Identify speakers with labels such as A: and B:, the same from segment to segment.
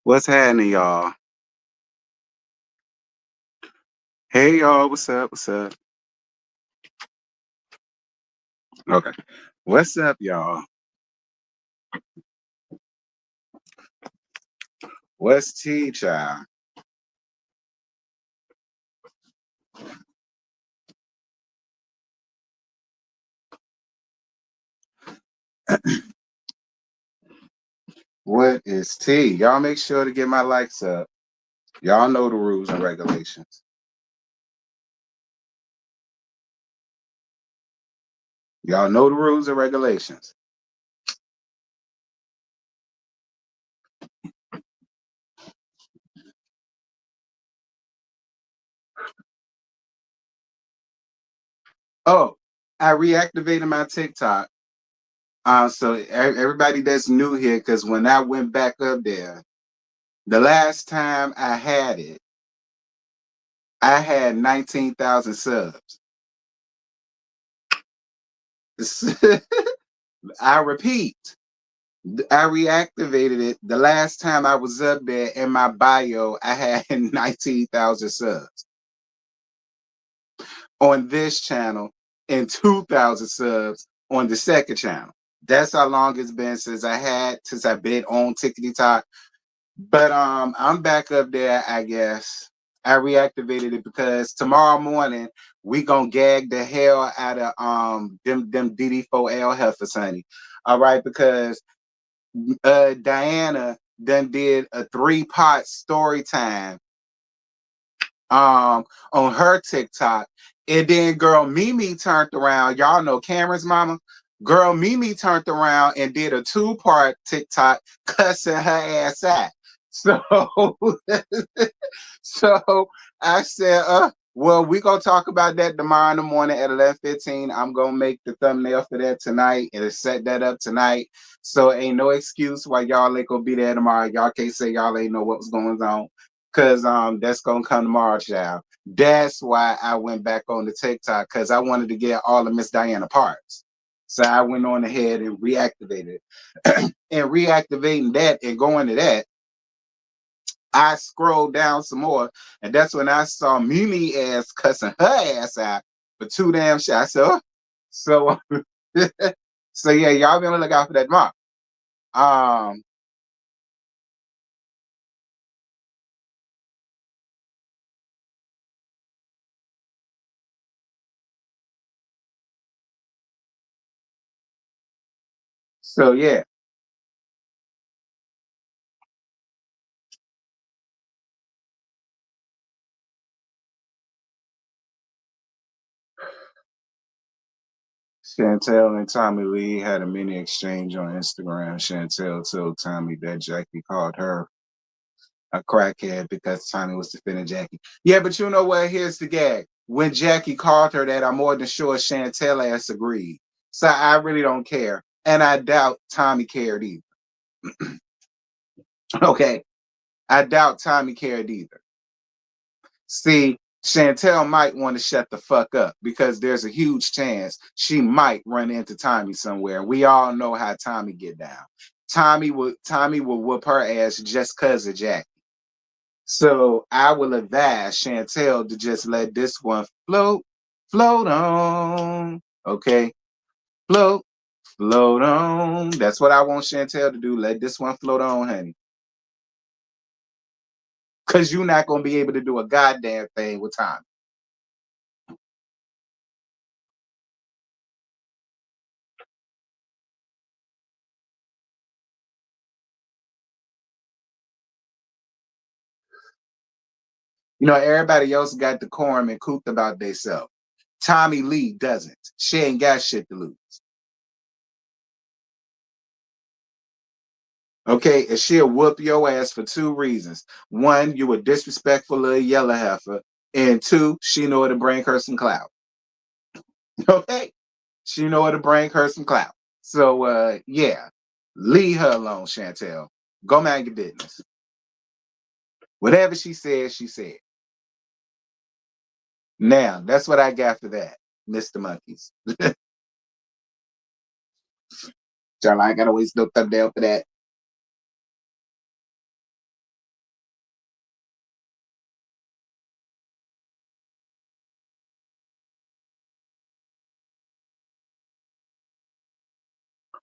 A: What's happening, y'all? Hey, y'all. What's up? What's up? Okay. What's up, y'all? What's tea, child? What is tea? Y'all make sure to get my likes up. Y'all know the rules and regulations. Y'all know the rules and regulations. Oh, I reactivated my TikTok. So everybody that's new here, because when I went back up there, the last time I had it, I had 19,000 subs. I repeat, I reactivated it the last time I was up there. In my bio, I had 19,000 subs on this channel and 2,000 subs on the second channel. That's how long it's been since I've been on TikTok. But I'm back up there, I guess. I reactivated it because tomorrow morning we gonna gag the hell out of them DD4L heifers, honey. All right, because Diana done did a 3-part story time on her TikTok. And then girl Mimi turned around. Y'all know Cameron's mama. Girl Mimi turned around and did a 2-part TikTok cussing her ass out. So so I said, well, we gonna talk about that tomorrow in the morning at 11:15. I'm gonna make the thumbnail for that tonight and set that up tonight. So ain't no excuse why y'all ain't gonna be there tomorrow. Y'all can't say y'all ain't know what was going on. Cause that's gonna come tomorrow, child. That's why I went back on the TikTok, because I wanted to get all of Miss Diana parts. So I went on ahead and reactivated it. And reactivating that and going to that, I scrolled down some more, and that's when I saw Mimi ass cussing her ass out for 2 damn shots. So so yeah, y'all be on the lookout for that tomorrow. Um, so yeah. Chantel and Tommy Lee had a mini exchange on Instagram. Chantel told Tommy that Jackie called her a crackhead because Tommy was defending Jackie. Yeah, but you know what? Here's the gag. When Jackie called her that, I'm more than sure Chantel ass agreed. So I really don't care. And I doubt Tommy cared either. Okay. I doubt Tommy cared either. See, Chantel might want to shut the fuck up because there's a huge chance she might run into Tommy somewhere. We all know how Tommy get down. Tommy will whoop her ass just cause of Jackie. So I will advise Chantel to just let this one float on. Okay, float on. That's what I want Chantel to do. Let this one float on, honey. Cause you're not gonna be able to do a goddamn thing with Tommy. You know, everybody else got decorum and cooped about themselves. Tommy Lee doesn't. She ain't got shit to lose. Okay, and she'll whoop your ass for 2 reasons. One, you a disrespectful little yellow heifer, and 2, she know how to bring her some clout. Okay, she know how to bring her some clout. So, yeah, leave her alone, Chantel. Go mind your business. Whatever she said, she said. Now, that's what I got for that, Mr. Monkeys. Y'all, I ain't gotta waste no thumbnail for that.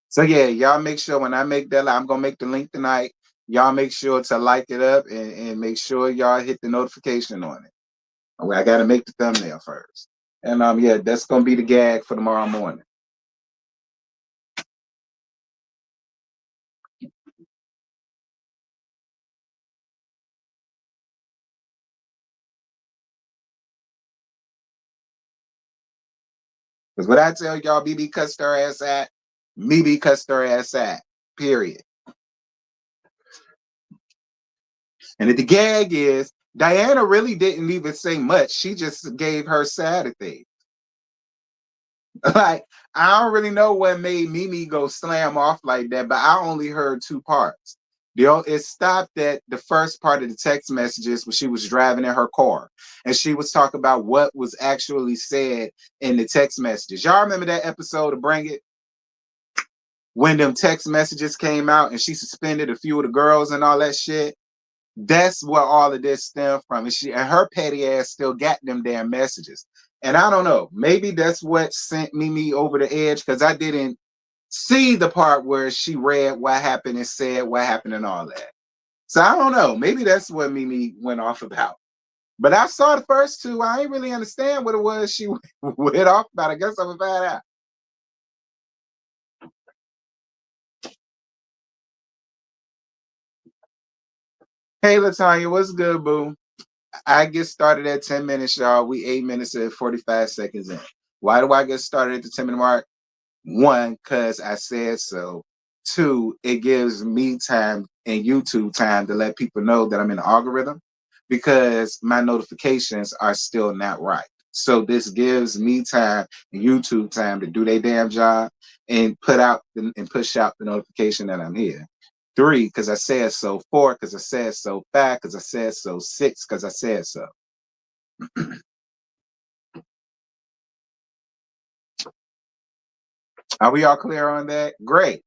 A: So yeah, y'all make sure when I make that, I'm gonna make the link tonight. Y'all make sure to like it up and make sure y'all hit the notification on it. I gotta make the thumbnail first. And yeah, that's gonna be the gag for tomorrow morning. Because what I tell y'all, BB cuts her ass at, BB cuts her ass at. Period. And the gag is Diana really didn't even say much. She just gave her side of things. Like, I don't really know what made Mimi go slam off like that, but I only heard two parts. It stopped at the first part of the text messages when she was driving in her car. And she was talking about what was actually said in the text messages. Y'all remember that episode of Bring It? When them text messages came out and she suspended a few of the girls and all that shit? That's where all of this stemmed from. And her petty ass still got them damn messages. And I don't know, maybe that's what sent Mimi over the edge, because I didn't see the part where she read what happened and said what happened and all that. So I don't know. Maybe that's what Mimi went off about. But I saw the first two. I ain't really understand what it was she went off about. I guess I'm gonna find out. Hey, Latanya, what's good, boo? I get started at 10 minutes, y'all. We 8 minutes and 45 seconds in. Why do I get started at the 10-minute mark? One, because I said so. Two, it gives me time and YouTube time to let people know that I'm in the algorithm, because my notifications are still not right. So this gives me time and YouTube time to do their damn job and push out the notification that I'm here. Three, because I said so. Four, because I said so. Five, because I said so. Six, because I said so. Are we all clear on that? Great.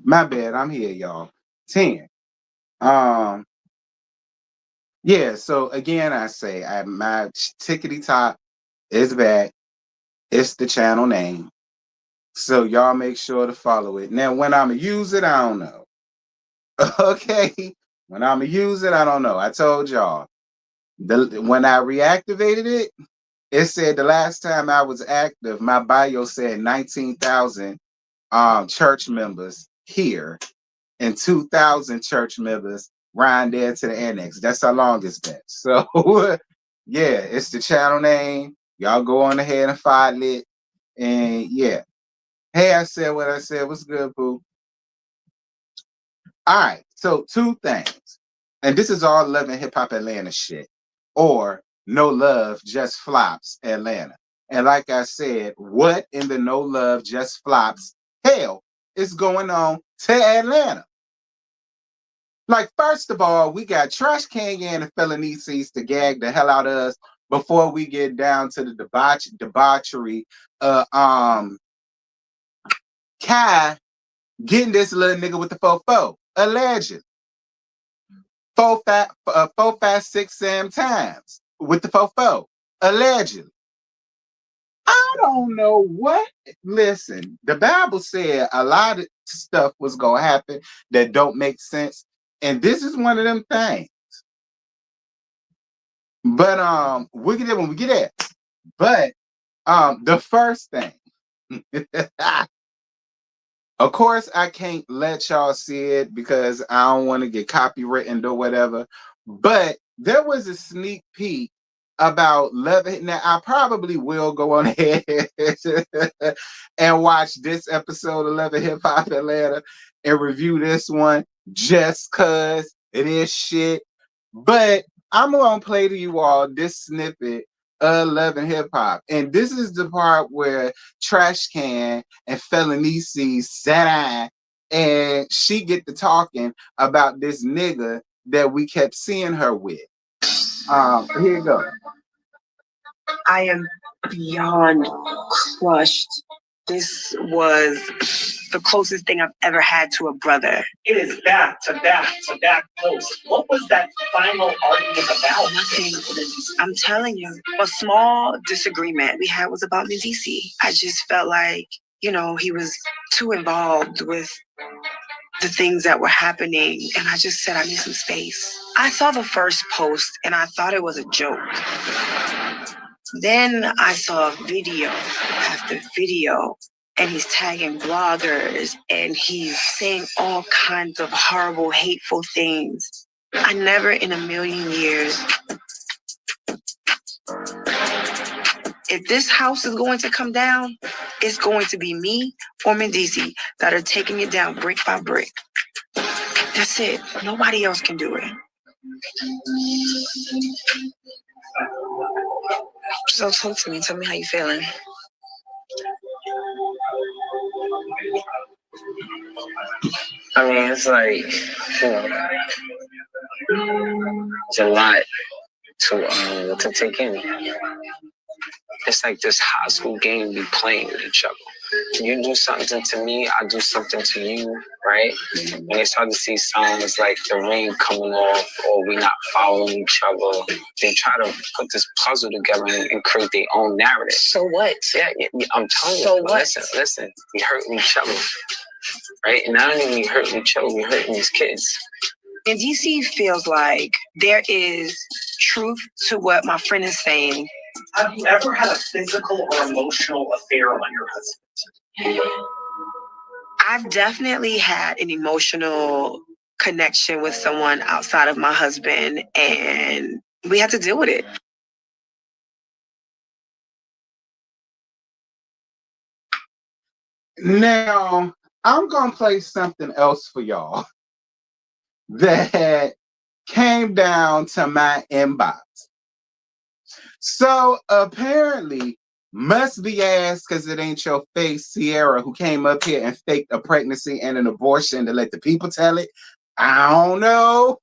A: My bad. I'm here, y'all. 10. Um, yeah, so again, I say my tickety top is back. It's the channel name. So y'all make sure to follow it. Now, when I'm gonna use it, I don't know. Okay. When I'm gonna use it, I don't know. I told y'all. When I reactivated it, it said the last time I was active, my bio said 19,000 church members here and 2,000 church members round there to the annex. That's how long it's been. So yeah, it's the channel name. Y'all go on ahead and follow it. And yeah. Hey, I said what I said. What's good, boo? All right. So two things. And this is all Love and Hip Hop Atlanta shit. Or No Love, Just Flops Atlanta. And like I said, what in the No Love, Just Flops hell is going on to Atlanta? Like, first of all, we got Trash Can and the Felonices to gag the hell out of us before we get down to the debauchery. Kai getting this little nigga with the fofo, alleged 4, 5, 6, 7 times with the fofo, allegedly. I don't know what. Listen, the Bible said a lot of stuff was gonna happen that don't make sense, and this is one of them things. But we'll get there when we get there. But the first thing, of course, I can't let y'all see it because I don't want to get copywritten or whatever. But there was a sneak peek about Love It. Now, I probably will go on ahead and watch this episode of Love It Hip Hop Atlanta and review this one just because it is shit. But I'm going to play to you all this snippet of Love and Hip Hop. And this is the part where Trash Can and Felonice sat down and she get to talking about this nigga that we kept seeing her with. Here you go.
B: I am beyond crushed. This was the closest thing I've ever had to a brother.
C: It is back to back to back post. What was that final argument about?
B: Nothing. I'm telling you, a small disagreement we had was about Mandeecees. I just felt like, you know, he was too involved with the things that were happening, and I just said I need some space. I saw the first post and I thought it was a joke. Then I saw video after video, and he's tagging bloggers and he's saying all kinds of horrible, hateful things. I never in a million years. If this house is going to come down, it's going to be me or Mandeecees that are taking it down brick by brick. That's it. Nobody else can do it. So talk to me. Tell me how you feeling.
D: I mean, it's like, you know, it's a lot to take in. It's like this high school game we playing with each other. You do something to me, I do something to you, right? When they start to see signs like the ring coming off or we not following each other, they try to put this puzzle together and create their own narrative.
B: So what?
D: Yeah, I'm telling you.
B: So what?
D: Listen, we hurting each other, right? And not only we hurting each other, we hurting these kids.
B: Mandeecees feels like there is truth to what my friend is saying.
C: Have you ever had a physical or emotional affair on your husband?
B: I've definitely had an emotional connection with someone outside of my husband, and we had to deal with it.
A: Now, I'm going to play something else for y'all that came down to my inbox. So apparently, must be asked because it ain't your face, Sierra, who came up here and faked a pregnancy and an abortion to let the people tell it. I don't know.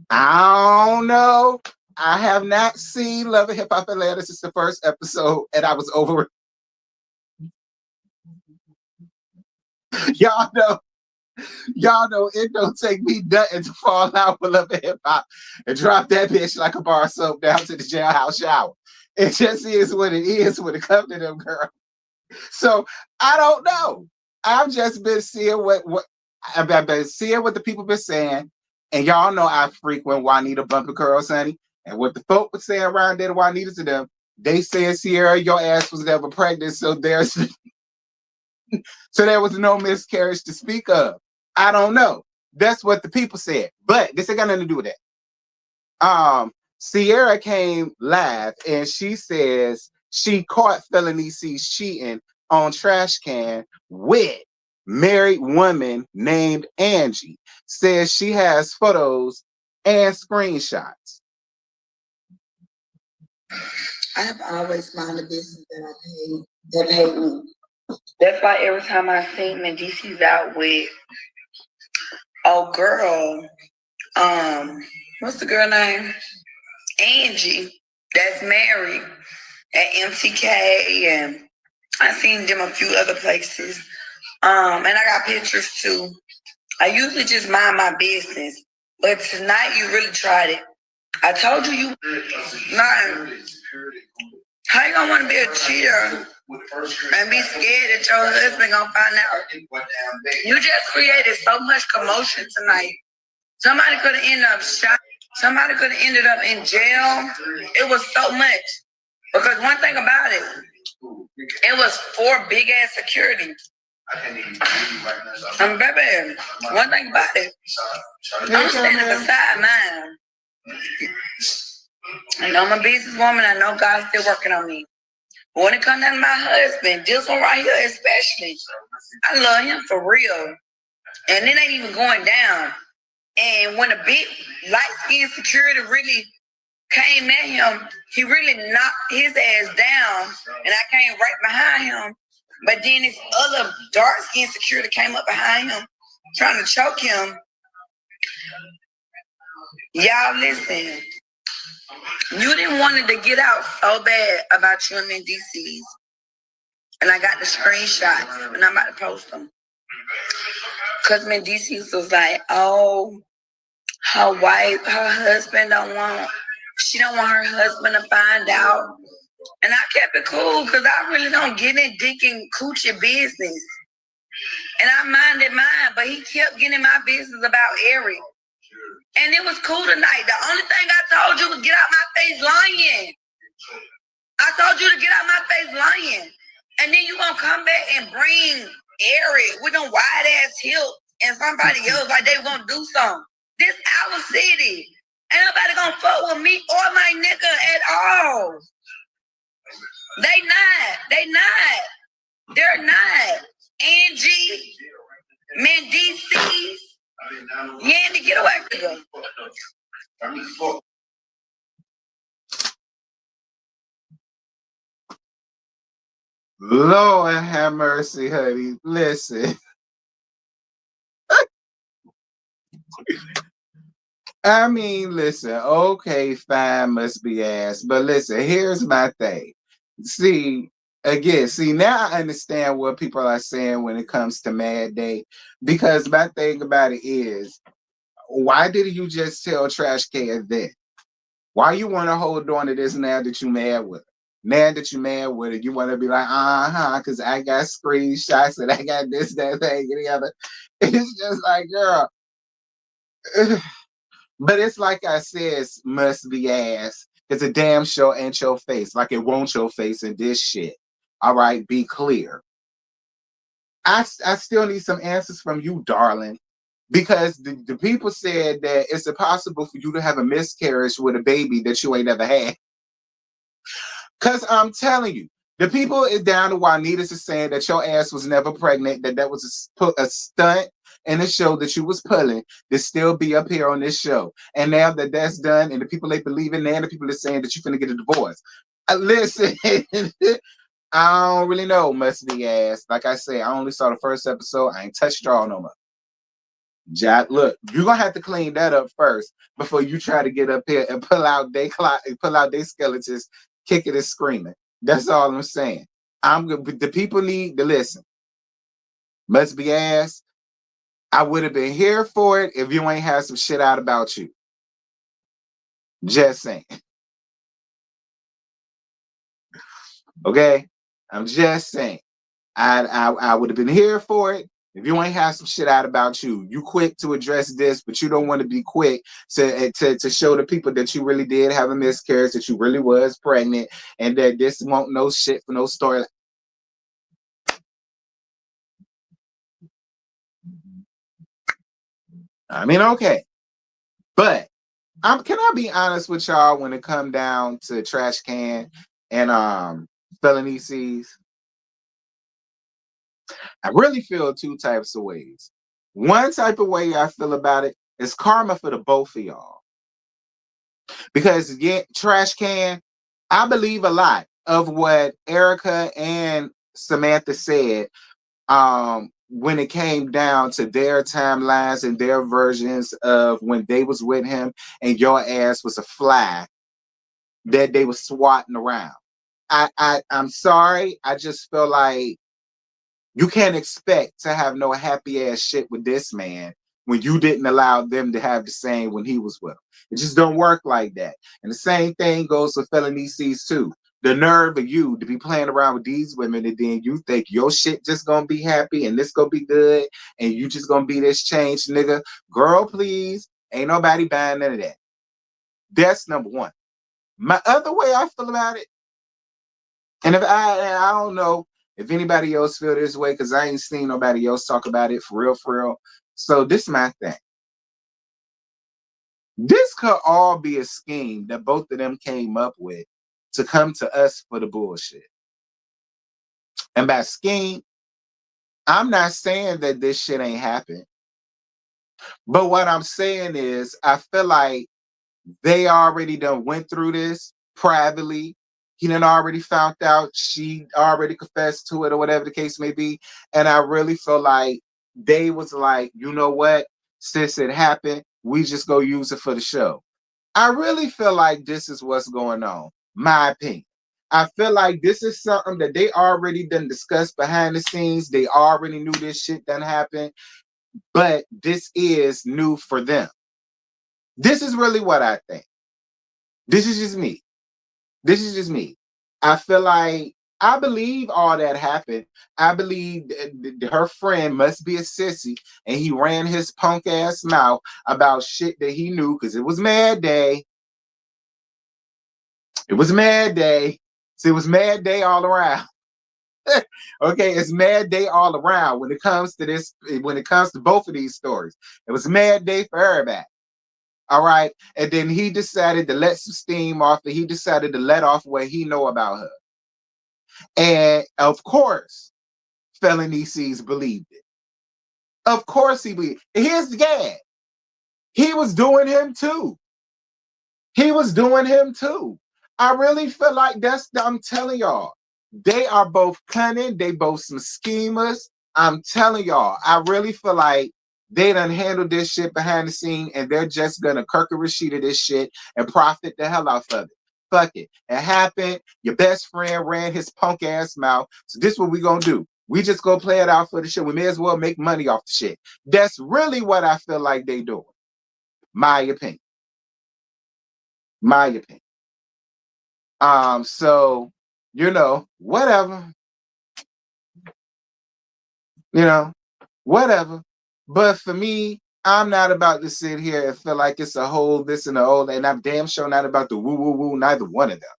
A: I have not seen Love and Hip Hop Atlanta since the first episode, and I was over it. Y'all know it don't take me nothing to fall out with Love and Hip Hop and drop that bitch like a bar of soap down to the jailhouse shower. It just is what it is when it comes to them girls. So I don't know. I've just been seeing what I've been seeing what the people been saying, and y'all know I frequent Juanita Bumper Girls, honey. And what the folk was saying around there, Juanita to them, they said, Sierra, your ass was never pregnant, so there was no miscarriage to speak of. I don't know. That's what the people said, but this ain't got nothing to do with that. Sierra came live and she says she caught Felonice cheating on Trash Can with married woman named Angie. Says she has photos and screenshots.
E: I have always found a business that paid me.
B: That's why every time I see Mandeecees out with oh girl, what's the girl name? Angie, that's married at MTK, and I've seen them a few other places. And I got pictures too. I usually just mind my business, but tonight you really tried it. I told you. Nah. How you gonna want to be a cheater and be scared that your husband gonna find out. You just created so much commotion tonight. Somebody could have ended up shot. Somebody could have ended up in jail. It was so much. Because one thing about it, it was 4 big ass security. Baby, one thing about it, I'm standing beside mine. I know I'm a businesswoman. I know God's still working on me. But when it comes down to my husband, this one right here especially, I love him for real. And it ain't even going down. And when a big light-skinned security really came at him, he really knocked his ass down, and I came right behind him. But then this other dark-skinned security came up behind him, trying to choke him. Y'all listen. You didn't want it to get out so bad about you and Mandeecees. And I got the screenshots, and I'm about to post them. Because Mandeecees was like, oh, her husband she don't want her husband to find out. And I kept it cool because I really don't get in dick and coochie business. And I minded mine, but he kept getting my business about Eric. And it was cool tonight. The only thing I told you was get out my face lying. I told you to get out my face lying. And then you gonna come back and bring Eric with them wide ass hips and somebody else like they gonna do something. This our city. Ain't nobody gonna fuck with me or my nigga at all. They not. They're not. Angie, Mandeecees, Yandy, get away from them.
A: Lord have mercy, honey. Listen. I mean, listen, okay, fine, must be ass. But listen, here's my thing. See, now I understand what people are saying when it comes to Mad Day. Because my thing about it is, why did you just tell Trash Can then? Why you want to hold on to this now that you mad with her? Now that you mad with it, you want to be like, because I got screenshots and I got this, that, thing, and the other. It's just like, girl. But it's like I said, must be ass. It's a damn show ain't your face. Like it won't your face in this shit. All right, be clear. I still need some answers from you, darling. Because the people said that it's impossible for you to have a miscarriage with a baby that you ain't ever had. Because I'm telling you, the people down to Juanita's is saying that your ass was never pregnant, that was a stunt in the show that you was pulling to still be up here on this show. And now that that's done, and the people they believe in there, the people are saying that you're finna get a divorce. Listen, I don't really know, must be ass. Like I said, I only saw the first episode. I ain't touched y'all no more. Jack, look, you're gonna have to clean that up first before you try to get up here and pull out their skeletons, kicking and screaming. That's all I'm saying. The people need to listen. Must be ass. I would have been here for it if you ain't had some shit out about you. Just saying. Okay? I'm just saying. I would have been here for it if you ain't have some shit out about you. You quick to address this, but you don't want to be quick to show the people that you really did have a miscarriage, that you really was pregnant, and that this won't no shit for no story. I mean, okay. But can I be honest with y'all when it come down to Trash Can and Felonies? I really feel 2 types of ways. One type of way I feel about it is karma for the both of y'all. Because Trash Can, I believe a lot of what Erica and Samantha said when it came down to their timelines and their versions of when they was with him and your ass was a fly that they was swatting around. I'm sorry. I just feel like you can't expect to have no happy ass shit with this man when you didn't allow them to have the same when he was with them. It just don't work like that. And the same thing goes with Felonies too. The nerve of you to be playing around with these women, and then you think your shit just gonna be happy and this gonna be good, and you just gonna be this changed nigga. Girl, please. Ain't nobody buying none of that. That's number one. My other way I feel about it, and I don't know if anybody else feel this way, because I ain't seen nobody else talk about it for real, for real. So this is my thing. This could all be a scheme that both of them came up with to come to us for the bullshit. And by scheme, I'm not saying that this shit ain't happened. But what I'm saying is I feel like they already done went through this privately. He done already found out. She already confessed to it or whatever the case may be. And I really feel like they was like, you know what? Since it happened, we just go use it for the show. I really feel like this is what's going on. My opinion. I feel like this is something that they already done discussed behind the scenes. They already knew this shit done happened. But this is new for them. This is really what I think. This is just me. This is just me. I feel like I believe all that happened. I believe her friend must be a sissy, and he ran his punk ass mouth about shit that he knew because it was Mad Day. It was Mad Day. So it was Mad Day all around. Okay, it's Mad Day all around when it comes to this, when it comes to both of these stories. It was Mad Day for everybody. All right. And then he decided to let some steam off, and he decided to let off what he know about her. And of course, Mandeecees believed it. Of course he believed. And here's the gag. He was doing him too. He was doing him too. I really feel like I'm telling y'all, they are both cunning. They both some schemers. I'm telling y'all, I really feel like they done handled this shit behind the scene, and they're just gonna Kirk and Rashida this shit and profit the hell out of it. Fuck it. It happened. Your best friend ran his punk ass mouth. So this is what we gonna do. We just go play it out for the shit. We may as well make money off the shit. That's really what I feel like they doing. My opinion. My opinion. So, whatever. Whatever. But for me, I'm not about to sit here and feel like it's a whole this and the old, and I'm damn sure not about the woo woo woo, neither one of them.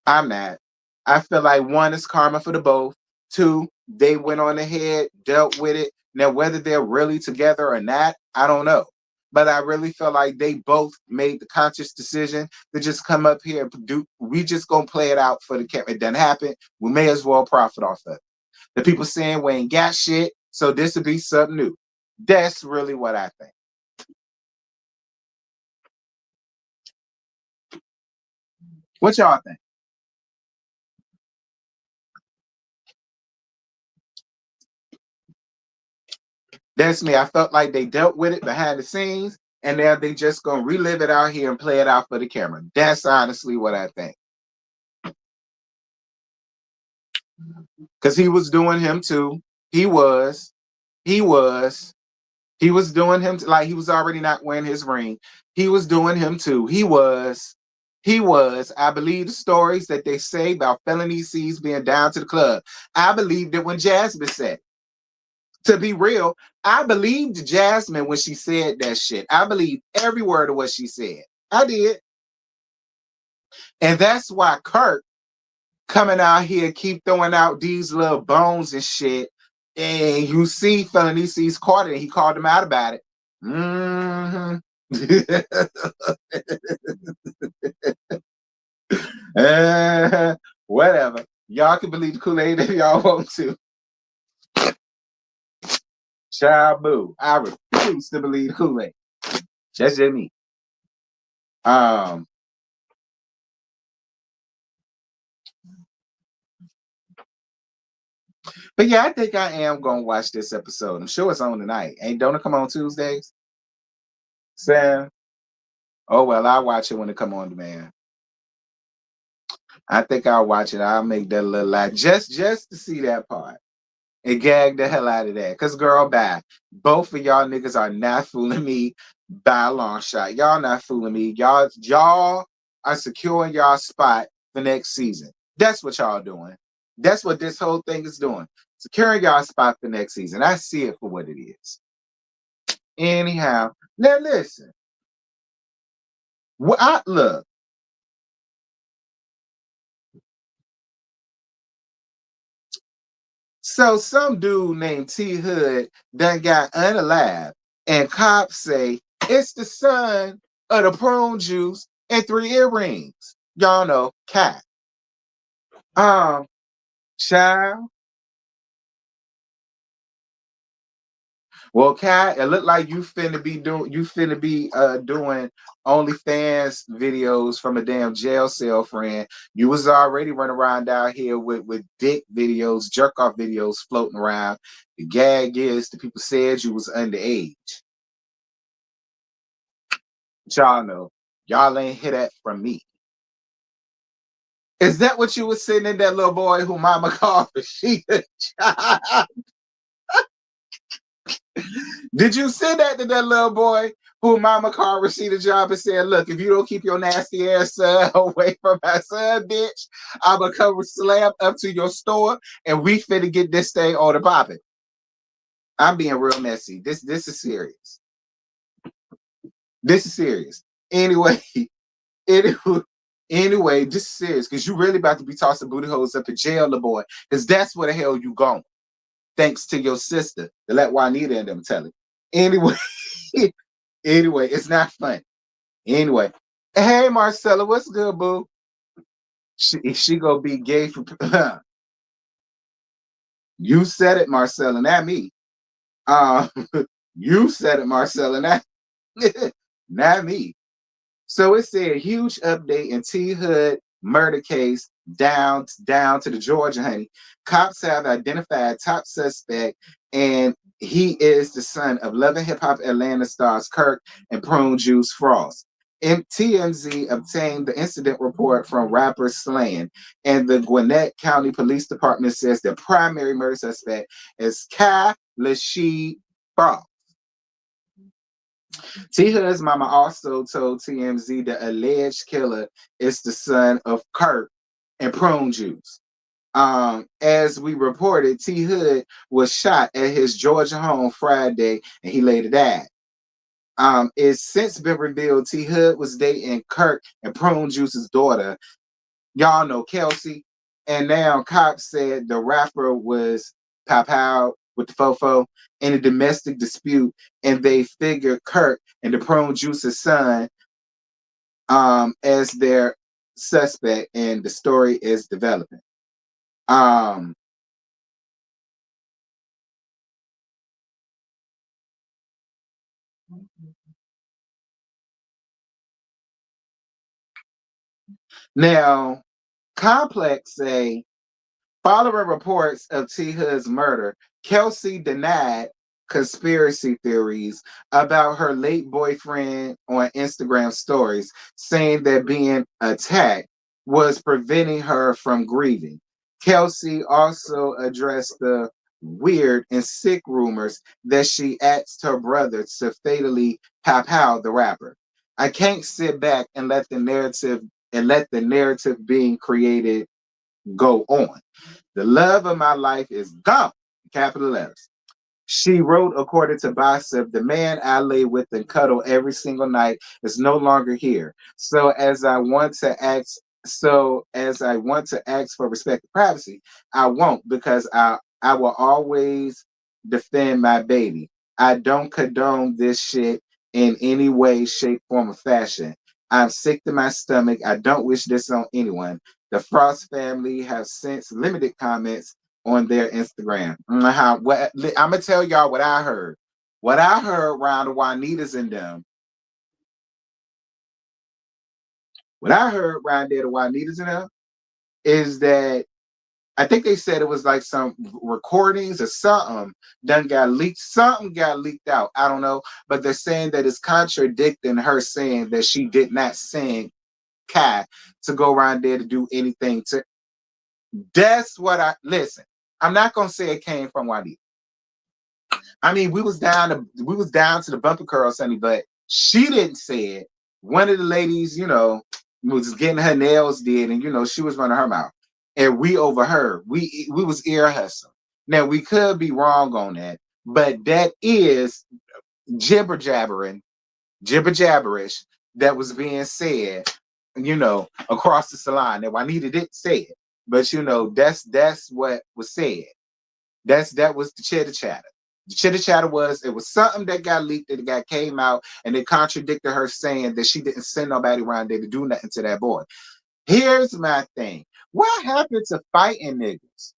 A: I'm not. I feel like one is karma for the both. Two, they went on ahead, dealt with it. Now, whether they're really together or not, I don't know. But I really feel like they both made the conscious decision to just come up here and do. We just gonna play it out for the camera. It doesn't happen. We may as well profit off of it. The people saying we ain't got shit, so this would be something new. That's really what I think. What y'all think? That's me. I felt like they dealt with it behind the scenes, and now they just gonna relive it out here and play it out for the camera. That's honestly what I think. Because he was doing him too. He was doing him like he was already not wearing his ring. He was doing him too. He was. I believe the stories that they say about Mandeecees being down to the club. I believed it when Jasmine said it. To be real, I believed Jasmine when she said that shit. I believed every word of what she said. I did. And that's why Kirk coming out here keep throwing out these little bones and shit. And you see Mandeecees caught it, and he called him out about it. Mm-hmm. Whatever. Y'all can believe the Kool-Aid if y'all want to. Child boo. I refuse to believe the Kool-Aid. That's just me. But yeah, I think I am gonna watch this episode. I'm sure it's on tonight. Don't it come on Tuesdays? Sam? Oh well, I'll watch it when it come on demand. I think I'll watch it. I'll make that little laugh just to see that part. And gag the hell out of that. Cause girl, bye. Both of y'all niggas are not fooling me by a long shot. Y'all not fooling me. Y'all are securing y'all spot for next season. That's what y'all doing. That's what this whole thing is doing. Securing y'all spot for next season. I see it for what it is. Anyhow, now listen. Look. So some dude named T Hood done got unalive, and cops say it's the son of the prune juice and 3 earrings. Y'all know, cat. Child. Well, Kat, it looked like you finna be doing doing OnlyFans videos from a damn jail cell, friend. You was already running around down here with dick videos, jerk off videos floating around. The gag is the people said you was underage. But y'all know, y'all ain't hear that from me. Is that what you was sitting in that little boy who mama called Rashida? Did you send that to that little boy who mama called Rashida job and said, look, if you don't keep your nasty ass son away from my son, bitch, I'm going to come slam up to your store and we finna get this thing on the popping. I'm being real messy. This is serious. This is serious. Anyway, just serious, because you really about to be tossing booty holes up in jail, little boy, because that's where the hell you going. Thanks to your sister to let Juanita and them tell it. Anyway, it's not fun. Anyway, hey Marcella, what's good, boo? She gonna be gay for you said it, Marcella, not me. You said it, Marcella, not me. So it said huge update in T Hood murder case down to the Georgia, honey. Cops have identified top suspect, and he is the son of Love and Hip Hop Atlanta stars Kirk and Prune Juice Frost. TMZ obtained the incident report from rapper Slan, and the Gwinnett County Police Department says the primary murder suspect is Kai Lashee Frost. T Hood's mama also told TMZ the alleged killer is the son of Kirk and Prune Juice. As we reported, T Hood was shot at his Georgia home Friday and he later died. It's since been revealed T Hood was dating Kirk and Prune Juice's daughter. Y'all know Kelsey. And now cops said the rapper was POWPOW with the fofo in a domestic dispute, and they figured Kirk and the Prune Juice's son as their suspect, and the story is developing. Now, Complex say, following reports of T Hood's murder, Kelsey denied conspiracy theories about her late boyfriend on Instagram stories, saying that being attacked was preventing her from grieving. Kelsey also addressed the weird and sick rumors that she asked her brother to fatally POW the rapper. I can't sit back and let the narrative being created go on. The love of my life is gone. Capital letters. She wrote, according to Gossip, the man I lay with and cuddle every single night is no longer here. So as I want to ask for respect and privacy, I won't, because I will always defend my baby. I don't condone this shit in any way, shape, form, or fashion. I'm sick to my stomach. I don't wish this on anyone. The Frost family have since limited comments on their Instagram. I'm gonna tell y'all what I heard. What I heard around the Juanitas and them. What I heard around there, the Juanitas and them, is that I think they said it was like some recordings or something done got leaked. Something got leaked out. I don't know, but they're saying that it's contradicting her saying that she did not send Kai to go around there to do anything to. That's what listen. I'm not gonna say it came from Juanita. I mean, we was down to the bumper curl, Sonny, but she didn't say it. One of the ladies, was getting her nails did, and you know, she was running her mouth. And we overheard. We was ear hustling. Now we could be wrong on that, but that is jibber jabberish that was being said, you know, across the salon. Now Juanita didn't say it, but you know, that's what was said. That was the chitter chatter. The chitter chatter was it was something that got leaked that got came out and it contradicted her saying that she didn't send nobody around there to do nothing to that boy. Here's my thing. What happened to fighting niggas?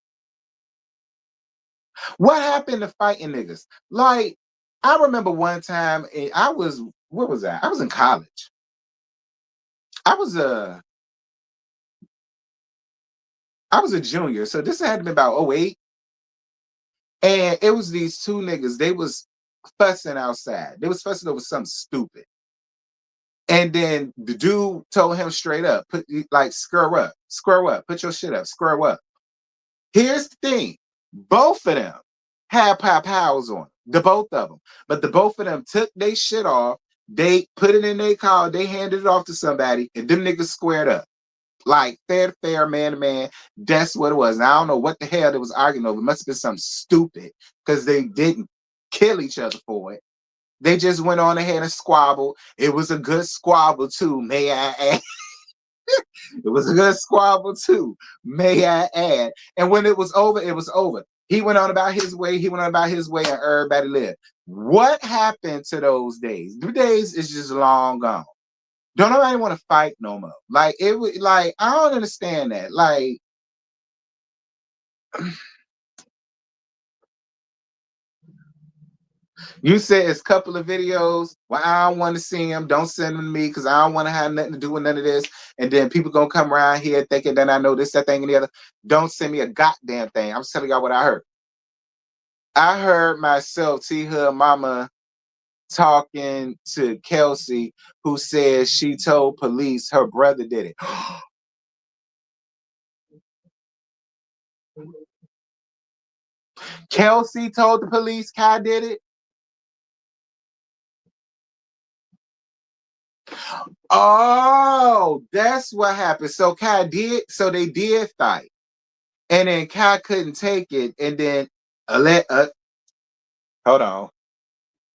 A: What happened to fighting niggas? Like, I remember one time where was I? I was in college. I was a junior, so this had to be about '08. And it was these two niggas. They was fussing outside. They was fussing over something stupid. And then the dude told him straight up, square up, put your shit up, square up. Here's the thing. Both of them had POWPOWs on them, the both of them. But the both of them took their shit off. They put it in their car. They handed it off to somebody, and them niggas squared up. Like fair to fair, man to man. That's what it was. And I don't know what the hell they was arguing over. It must have been something stupid because they didn't kill each other for it. They just went on ahead and squabbled. It was a good squabble too, may I add. It was a good squabble too, may I add. And when it was over, it was over. He went on about his way. He went on about his way, and everybody lived. What happened to those days? The days is just long gone. Don't nobody want to fight no more. Like it was like I don't understand that. Like you said it's a couple of videos. Well, I don't want to see them. Don't send them to me because I don't want to have nothing to do with none of this. And then people gonna come around here thinking that I know this, that thing, and the other. Don't send me a goddamn thing. I'm telling y'all what I heard. I heard myself, T Hood Mama, talking to Kelsey, who says she told police her brother did it. Kelsey told the police Kai did it. Oh, that's what happened. So they did fight. And then Kai couldn't take it. And then hold on.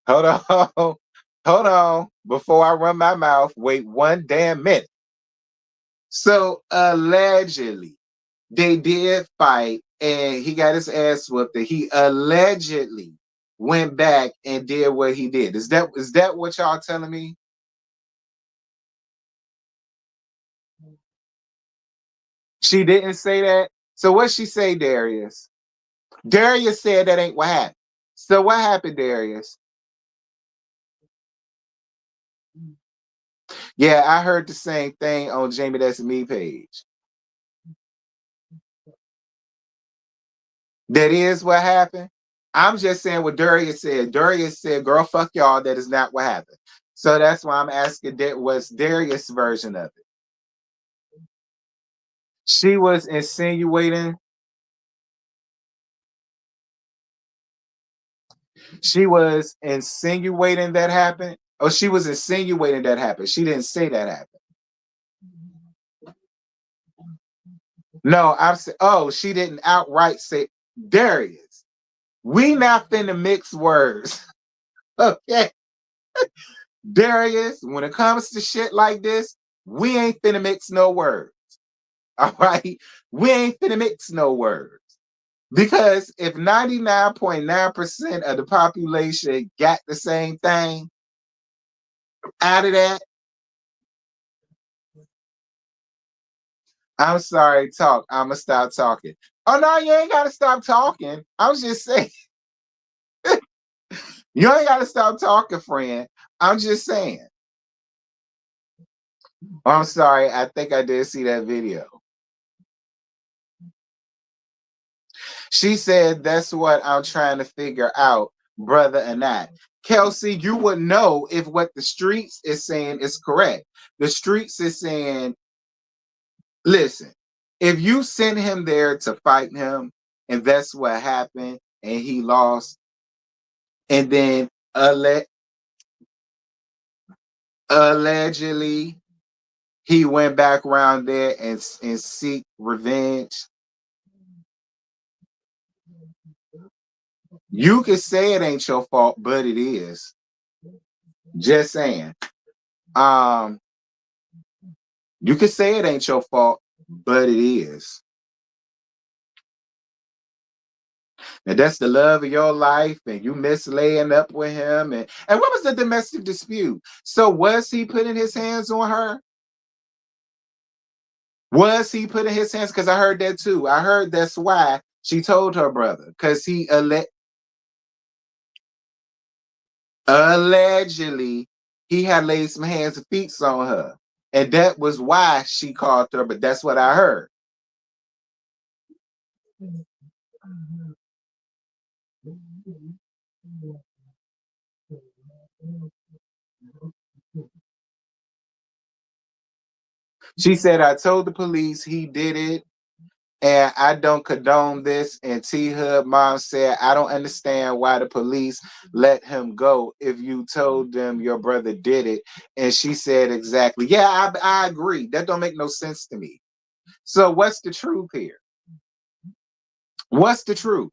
A: Hold on. Hold on. Before I run my mouth, wait one damn minute. So allegedly, they did fight and he got his ass whooped. And he allegedly went back and did what he did. Is that what y'all telling me? She didn't say that. So what she say, Darius? Darius said that ain't what happened. So what happened, Darius? Yeah, I heard the same thing on Jamie That's Me page. That is what happened. I'm just saying what Darius said. Darius said, girl, fuck y'all. That is not what happened. So that's why I'm asking that was Darius' version of it. She was insinuating. She was insinuating that happened. Oh, she was insinuating that happened. She didn't say that happened. No, I'm saying, oh, she didn't outright say Darius. We not finna mix words. Okay. Darius, when it comes to shit like this, we ain't finna mix no words. All right. We ain't finna mix no words. Because if 99.9% of the population got the same thing out of that, I'm sorry, talk. I'ma stop talking. Oh no, you ain't gotta stop talking. I was just saying. You ain't gotta stop talking, friend. I'm just saying. I'm sorry. I think I did see that video. She said, that's what I'm trying to figure out, brother or not. Kelsey, you would know if what the streets is saying is correct. The streets is saying, listen, if you send him there to fight him, and that's what happened, and he lost, and then allegedly he went back around there and seek revenge. You could say it ain't your fault, but it is. Just saying. You could say it ain't your fault, but it is. And that's the love of your life, and you miss laying up with him. And what was the domestic dispute? So was he putting his hands on her? Was he putting his hands? Because I heard that too. I heard that's why she told her brother, because he allegedly he had laid some hands and feet on her. And that was why she called her, but that's what I heard. She said, I told the police he did it, and I don't condone this. And T-Hub mom said, I don't understand why the police let him go if you told them your brother did it. And she said, exactly. Yeah, I agree. That don't make no sense to me. So what's the truth here? What's the truth?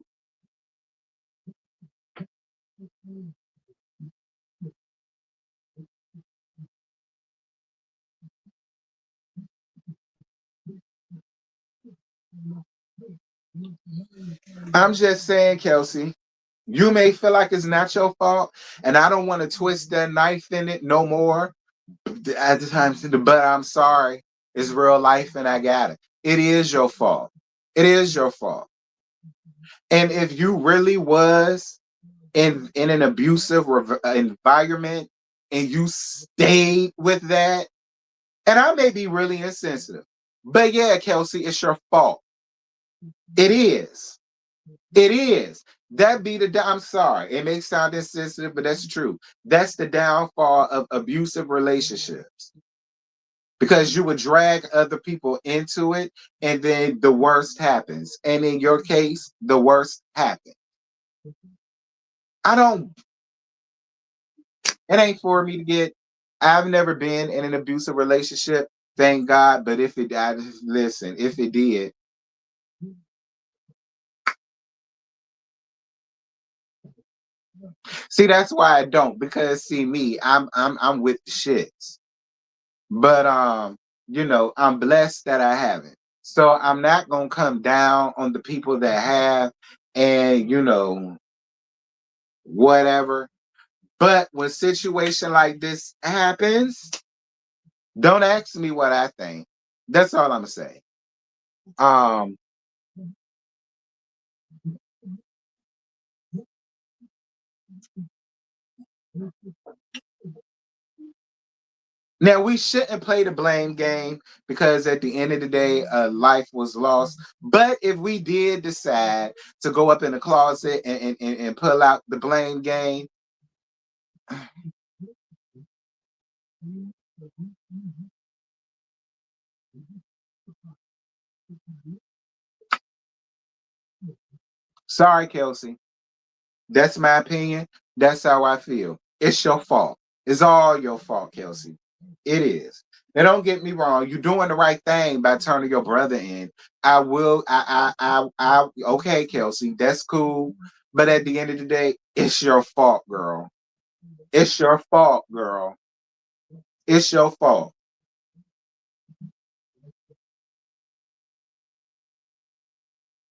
A: I'm just saying, Kelsey, you may feel like it's not your fault, and I don't want to twist that knife in it no more. At the time, but I'm sorry. It's real life, and I got it. It is your fault. It is your fault. And if you really was in an abusive environment and you stayed with that, and I may be really insensitive, but yeah, Kelsey, it's your fault. It is. It is. That be I'm sorry. It may sound insensitive, but that's the truth. That's the downfall of abusive relationships. Because you would drag other people into it, and then the worst happens. And in your case, the worst happened. It ain't for me to get, I've never been in an abusive relationship, thank God. But if it did, listen, if it did, see, that's why I don't, because see me, I'm with the shits. But I'm blessed that I haven't. So I'm not gonna come down on the people that have, and whatever. But when situation like this happens, don't ask me what I think. That's all I'm gonna say. Um Now we shouldn't play the blame game, because at the end of the day, life was lost. But if we did decide to go up in the closet and pull out the blame game, sorry, Kelsey. That's my opinion. That's how I feel. It's your fault. It's all your fault, Kelsey. It is. Now, don't get me wrong. You're doing the right thing by turning your brother in. I will. Okay, Kelsey. That's cool. But at the end of the day, it's your fault, girl. It's your fault, girl. It's your fault.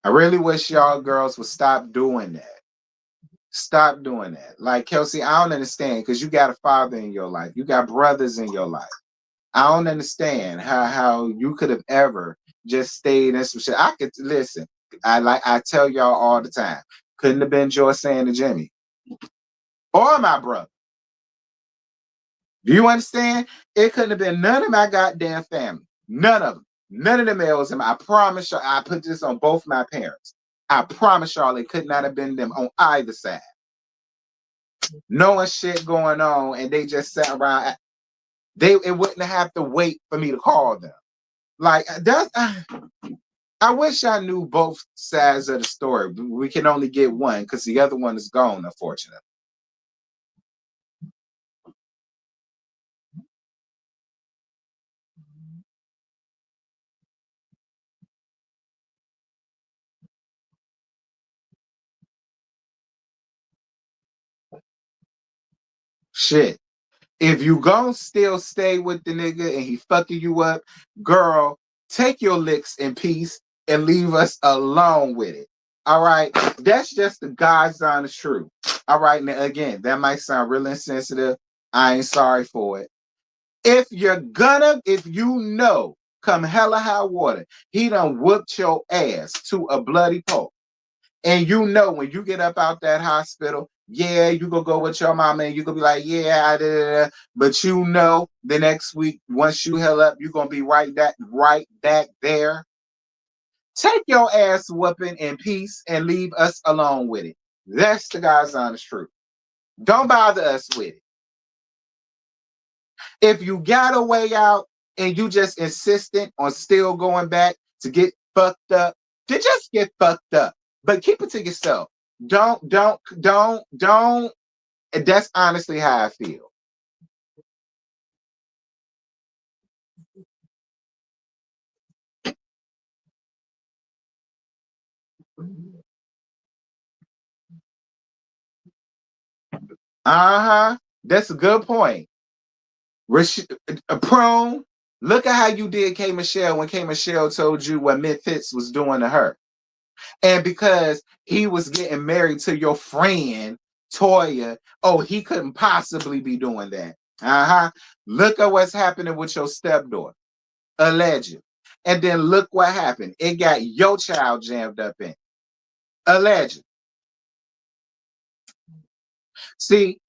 A: I really wish y'all girls would stop doing that. Stop doing that. Like, Kelsey, I don't understand, because you got a father in your life. You got brothers in your life. I don't understand how you could have ever just stayed in some shit. I could listen. I tell y'all all the time. Couldn't have been Joy saying to Jimmy or my brother. Do you understand? It couldn't have been none of my goddamn family. None of them. None of the males. And I promise y'all, I put this on both my parents. I promise y'all, it could not have been them on either side. Knowing shit going on, and they just sat around. It wouldn't have to wait for me to call them. Like that. I wish I knew both sides of the story. We can only get one, because the other one is gone, unfortunately. Shit. If you gon' still stay with the nigga and he fucking you up, girl, take your licks in peace and leave us alone with it. All right. That's just the God's honest truth. All right. Now, again, that might sound real insensitive. I ain't sorry for it. If you know, come hella high water, he done whooped your ass to a bloody pulp. And you know when you get up out that hospital, yeah, you gonna go with your mama and you gonna be like, yeah, I did. But you know the next week, once you heal up, you're gonna be right back there. Take your ass whooping in peace and leave us alone with it. That's the God's honest truth. Don't bother us with it. If you got a way out and you just insistent on still going back to get fucked up, then just get fucked up. But keep it to yourself. Don't. That's honestly how I feel. Uh-huh. That's a good point. Prone, look at how you did K. Michelle when K. Michelle told you what Mint Fitz was doing to her. And because he was getting married to your friend, Toya, oh, he couldn't possibly be doing that. Uh-huh. Look at what's happening with your stepdaughter. Alleged. And then look what happened. It got your child jammed up in. Alleged. See,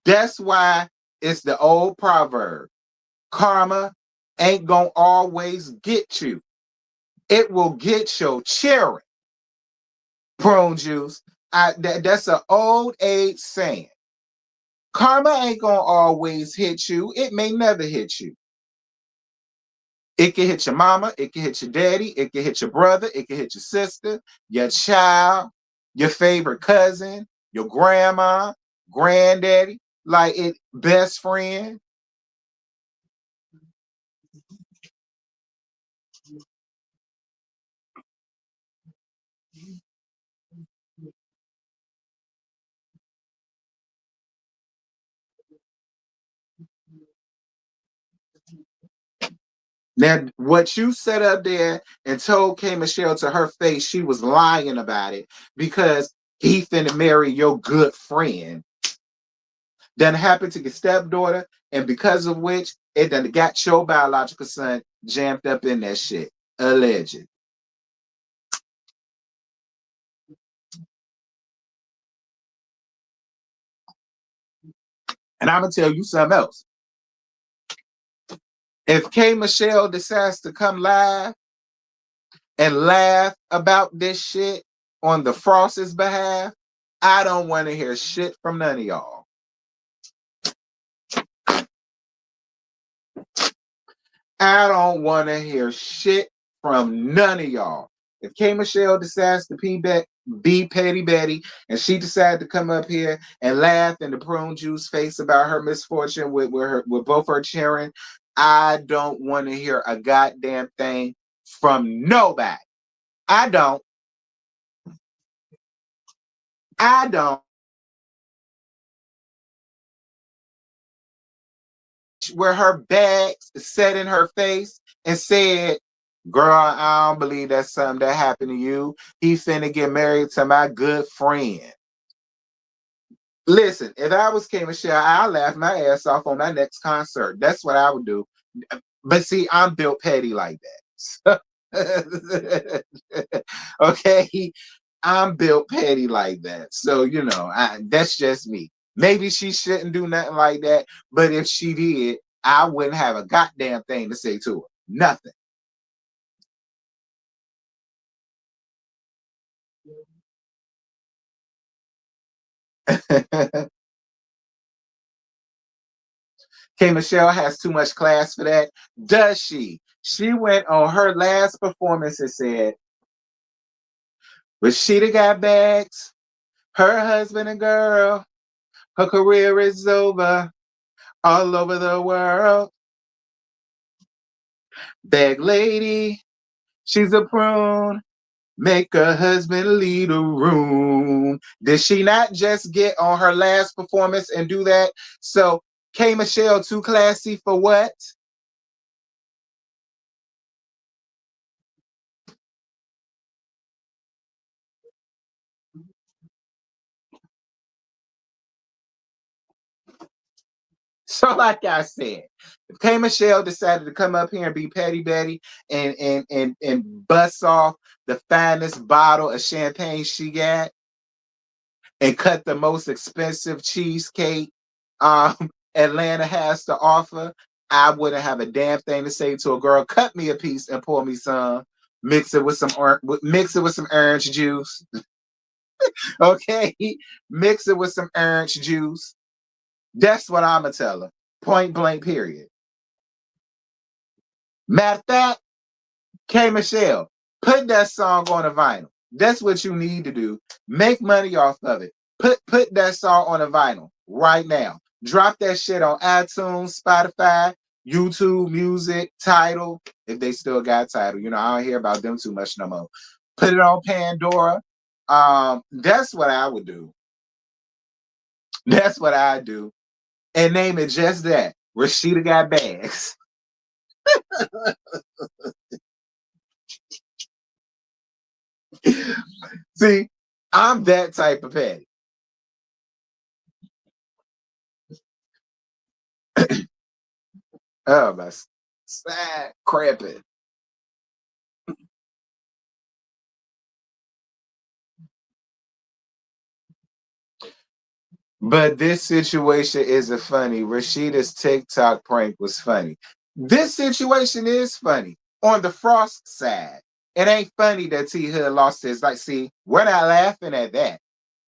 A: that's why it's the old proverb. Karma ain't gonna always get you. It will get your children. Prune juice. That's an old age saying. Karma ain't gonna always hit you. It may never hit you. It can hit your mama, it can hit your daddy, it can hit your brother, it can hit your sister, your child, your favorite cousin, your grandma, granddaddy, like it, best friend. Now, what you said up there and told K. Michelle to her face, she was lying about it because he finna marry your good friend. Done happened to your stepdaughter, and because of which it done got your biological son jammed up in that shit. Alleged. And I'm gonna tell you something else. If K. Michelle decides to come live and laugh about this shit on the Frost's behalf, I don't want to hear shit from none of y'all. I don't want to hear shit from none of y'all. If K. Michelle decides to be Petty Betty and she decided to come up here and laugh in the prune juice face about her misfortune with both her children, I don't want to hear a goddamn thing from nobody. I don't. I don't. Where her bags set in her face and said, girl, I don't believe that's something that happened to you. He finna get married to my good friend. Listen, if I was K. Michelle, I'll laugh my ass off on my next concert. That's what I would do. But see, I'm built petty like that. Okay? I'm built petty like that. So, that's just me. Maybe she shouldn't do nothing like that. But if she did, I wouldn't have a goddamn thing to say to her. Nothing. K. Michelle has too much class for that. Does she? She went on her last performance and said, but she done got bags, her husband and girl, her career is over all over the world. Bag lady, she's a prune. Make her husband leave the room. Did she not just get on her last performance and do that? So K Michelle too classy for what? So, like I said, if K Michelle decided to come up here and be Petty Betty and bust off the finest bottle of champagne she got and cut the most expensive cheesecake Atlanta has to offer, I wouldn't have a damn thing to say to a girl. Cut me a piece and pour me some. Mix it with some orange juice. Okay, mix it with some orange juice. That's what I'ma tell her. Point blank. Period. Matter of fact, K Michelle, put that song on a vinyl. That's what you need to do. Make money off of it. Put that song on a vinyl right now. Drop that shit on iTunes, Spotify, YouTube Music, Tidal, if they still got Tidal. You know, I don't hear about them too much no more. Put it on Pandora. That's what I would do. That's what I do. And name it just that. Rashida got bags. See, I'm that type of petty. Oh, my side cramping. But this situation isn't funny. Rashida's TikTok prank was funny. This situation is funny. On the Frost side, it ain't funny that T Hood lost his. Like, see, we're not laughing at that.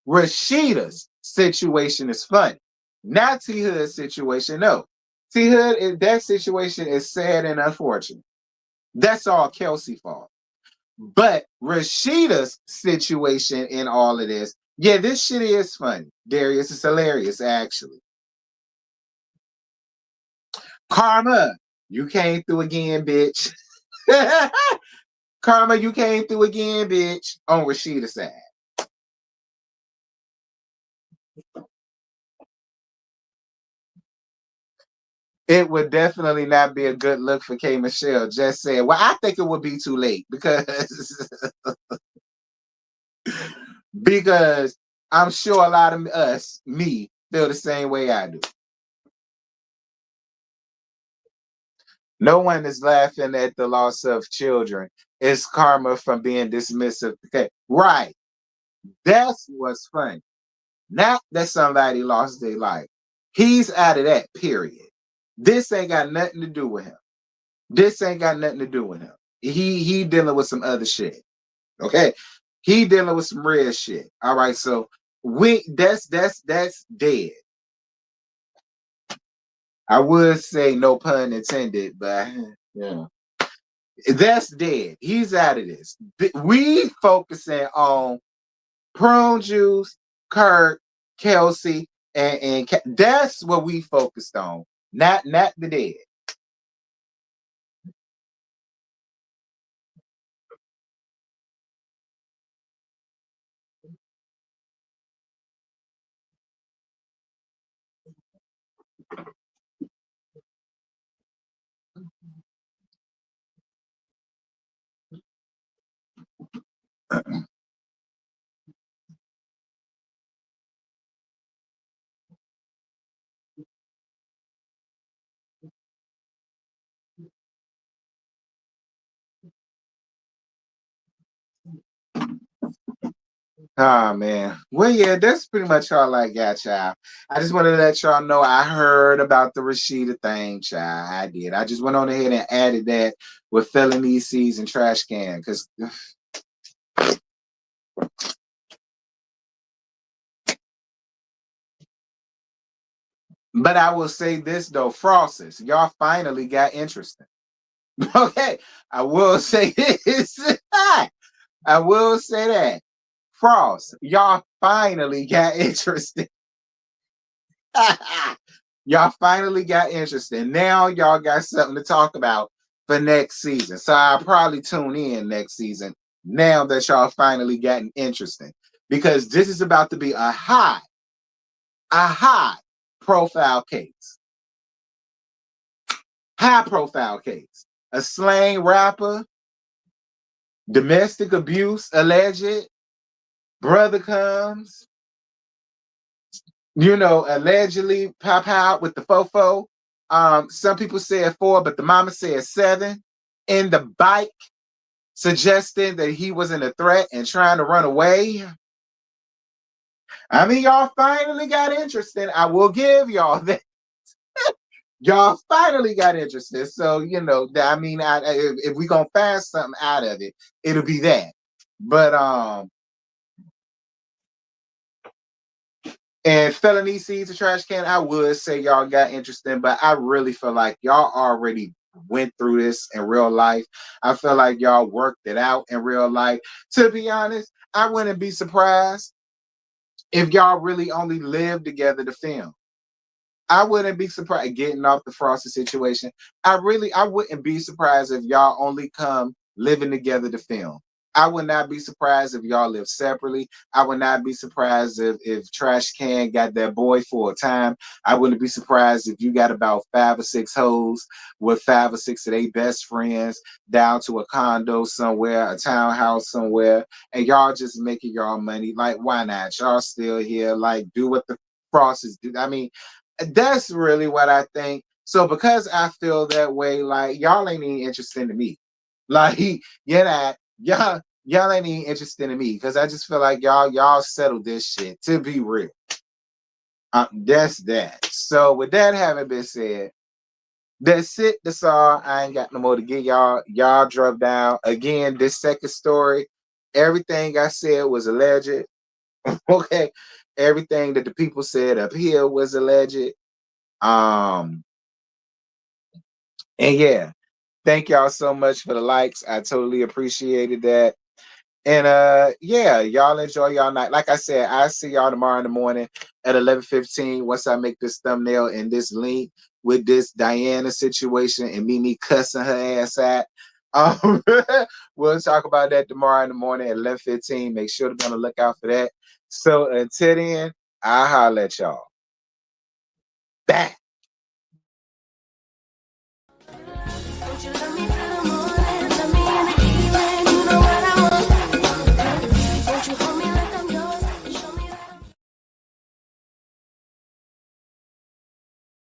A: Rashida's situation is funny. Not T Hood's situation, no. T Hood, that situation is sad and unfortunate. That's all Kelsey fault. But Rashida's situation in all of this, yeah, this shit is funny. Darius is hilarious, actually. Karma, you came through again, bitch. Karma, you came through again, bitch, on Rashida's side. It would definitely not be a good look for K Michelle. Just said, well, I think it would be too late because because I'm sure a lot of us, me, feel the same way I do. No one is laughing at the loss of children. It's karma from being dismissive. Okay, right. That's what's funny. Not that somebody lost their life. He's out of that, period. This ain't got nothing to do with him. This ain't got nothing to do with him. He dealing with some other shit. Okay. He dealing with some real shit. All right. So that's dead. I would say no pun intended, but yeah. That's dead. He's out of this. We focusing on prune juice, Kirk, Kelsey, and that's what we focused on. Not the dead. Oh man. Well, yeah, that's pretty much all I got, child. I just wanted to let y'all know I heard about the Rashida thing, child. I did. I just went on ahead and added that with felony C's and trash can because. But I will say this though, Frosses, y'all finally got interesting. Okay, I will say this. I will say that. Frost, y'all finally got interested. Y'all finally got interested. Now y'all got something to talk about for next season. So I'll probably tune in next season now that y'all finally gotten interesting, because this is about to be a high profile case. High profile case. A slang rapper, domestic abuse alleged, brother comes, allegedly pop out with the fofo. Some people said 4, but the mama said 7 in the bike, suggesting that he wasn't a threat and trying to run away. I mean, y'all finally got interested. I will give y'all that. Y'all finally got interested. So, I mean, if we gonna find something out of it, it'll be that. But and felony seeds a trash can, I would say y'all got interesting, but I really feel like y'all already went through this in real life. I feel like y'all worked it out in real life. To be honest, I wouldn't be surprised if y'all really only lived together to film. I wouldn't be surprised getting off the Frosty situation. I wouldn't be surprised if y'all only come living together to film. I would not be surprised if y'all live separately. I would not be surprised if Trash Can got that boy for a time. I wouldn't be surprised if you got about 5 or 6 hoes with 5 or 6 of their best friends down to a condo somewhere, a townhouse somewhere, and y'all just making y'all money. Like, why not? Y'all still here. Like, do what the Frosties do. I mean, that's really what I think. So because I feel that way, like y'all ain't even interested in me. Like y'all ain't even interested in me because I just feel like y'all settled this shit, to be real. That's that. So with that having been said, that's it. That's all. I ain't got no more to get y'all. Y'all drove down again. This second story, everything I said was alleged. Okay, everything that the people said up here was alleged. And yeah, thank y'all so much for the likes. I totally appreciated that. And yeah, y'all enjoy y'all night. Like I said, I see y'all tomorrow in the morning at 11:15 once I make this thumbnail and this link with this Diana situation and me cussing her ass out. Um, we'll talk about that tomorrow in the morning at 11:15. Make sure to be on the lookout for that. So until then, I'll holler at y'all. Back.
F: Don't you love me?